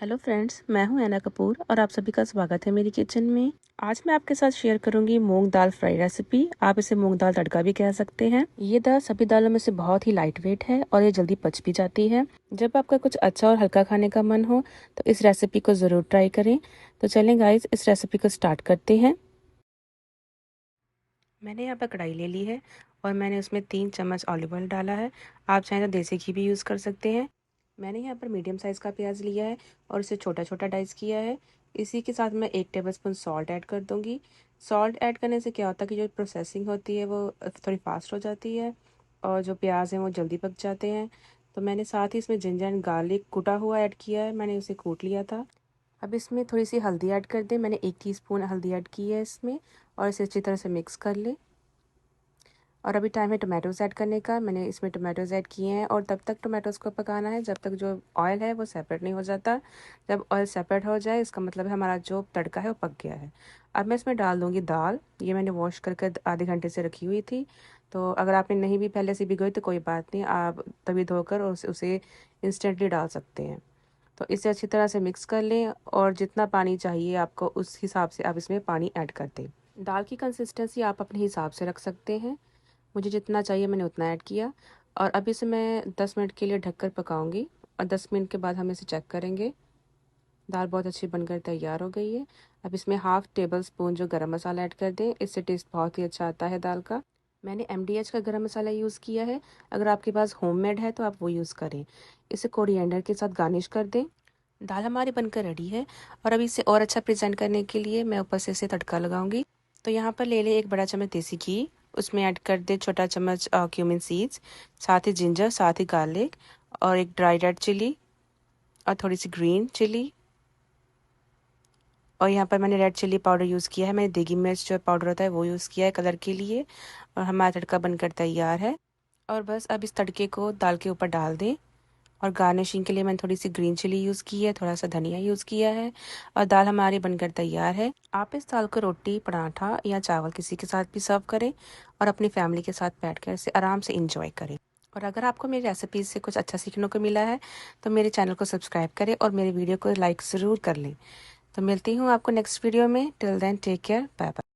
Hello friends, मैं हूं ऐना कपूर और आप सभी का स्वागत है मेरी किचन में। आज मैं आपके साथ शेयर करूंगी मूंग दाल फ्राई रेसिपी। आप इसे मूंग दाल तड़का भी कह सकते हैं। ये दाल सभी दालों में से बहुत ही लाइट वेट है और ये जल्दी पच भी जाती है। जब आपका कुछ अच्छा और हल्का खाने का मन हो तो इस रेसिपी को ज़रूर ट्राई करें। तो चलें गाइज, इस रेसिपी को स्टार्ट करते हैं। मैंने यहाँ पर कढ़ाई ले ली है और मैंने उसमें 3 चम्मच ऑलिव ऑयल डाला है। आप चाहें तो देसी घी भी यूज़ कर सकते हैं। मैंने यहाँ पर मीडियम साइज़ का प्याज लिया है और इसे छोटा छोटा डाइस किया है। इसी के साथ मैं 1 टेबलस्पून सॉल्ट ऐड कर दूँगी। सॉल्ट ऐड करने से क्या होता है कि जो प्रोसेसिंग होती है वो थोड़ी फास्ट हो जाती है और जो प्याज हैं वो जल्दी पक जाते हैं। तो मैंने साथ ही इसमें जिंजर एंड गार्लिक कूटा हुआ ऐड किया है, मैंने उसे कूट लिया था। अब इसमें थोड़ी सी हल्दी ऐड कर दें। मैंने 1 टीस्पून हल्दी ऐड की है इसमें और इसे अच्छी तरह से मिक्स कर लें। और अभी टाइम है टोमेटोज़ ऐड करने का। मैंने इसमें टोमेटोज़ ऐड किए हैं और तब तक टोमेटोज़ को पकाना है जब तक जो ऑयल है वो सेपरेट नहीं हो जाता। जब ऑयल सेपरेट हो जाए इसका मतलब है हमारा जो तड़का है वो पक गया है। अब मैं इसमें डाल दूँगी दाल। ये मैंने वॉश करके आधे घंटे से रखी हुई थी। तो अगर आपने नहीं भी पहले से भिगोई तो कोई बात नहीं, आप तभी धोकर उसे इंस्टेंटली डाल सकते हैं। तो इसे अच्छी तरह से मिक्स कर लें और जितना पानी चाहिए आपको उस हिसाब से आप इसमें पानी ऐड कर दें। दाल की कंसिस्टेंसी आप अपने हिसाब से रख सकते हैं। मुझे जितना चाहिए मैंने उतना ऐड किया और अभी इसे मैं 10 मिनट के लिए ढककर पकाऊंगी और 10 मिनट के बाद हम इसे चेक करेंगे। दाल बहुत अच्छी बनकर तैयार हो गई है। अब इसमें हाफ़ टेबल स्पून जो गरम मसाला ऐड कर दें, इससे टेस्ट बहुत ही अच्छा आता है दाल का। मैंने MDH का गरम मसाला यूज़ किया है। अगर आपके पास होममेड है तो आप वो यूज़ करें। इसे कोरिएंडर के साथ गार्निश कर दें। दाल हमारी बनकर रेडी है और अभी इसे और अच्छा प्रेजेंट करने के लिए मैं ऊपर से इसे तड़का लगाऊंगी। तो यहाँ पर ले 1 बड़ा चम्मच देसी घी, उसमें ऐड कर दे छोटा चम्मच क्यूमिन सीड्स, साथ ही जिंजर, साथ ही गार्लिक और एक ड्राई रेड चिली और थोड़ी सी ग्रीन चिली। और यहाँ पर मैंने रेड चिली पाउडर यूज़ किया है। मैंने देगी मिर्च जो पाउडर होता है वो यूज़ किया है कलर के लिए। और हमारा तड़का बनकर तैयार है। और बस अब इस तड़के को दाल के ऊपर डाल दें और गार्निशिंग के लिए मैंने थोड़ी सी ग्रीन चिली यूज़ की है, थोड़ा सा धनिया यूज़ किया है और दाल हमारी बनकर तैयार है। आप इस दाल को रोटी, पराठा या चावल किसी के साथ भी सर्व करें और अपनी फैमिली के साथ बैठकर इसे आराम से इंजॉय करें। और अगर आपको मेरी रेसिपीज़ से कुछ अच्छा सीखने को मिला है तो मेरे चैनल को सब्सक्राइब करें और मेरे वीडियो को लाइक ज़रूर कर लें। तो मिलती हूँ आपको नेक्स्ट वीडियो में। Till then take care, bye bye.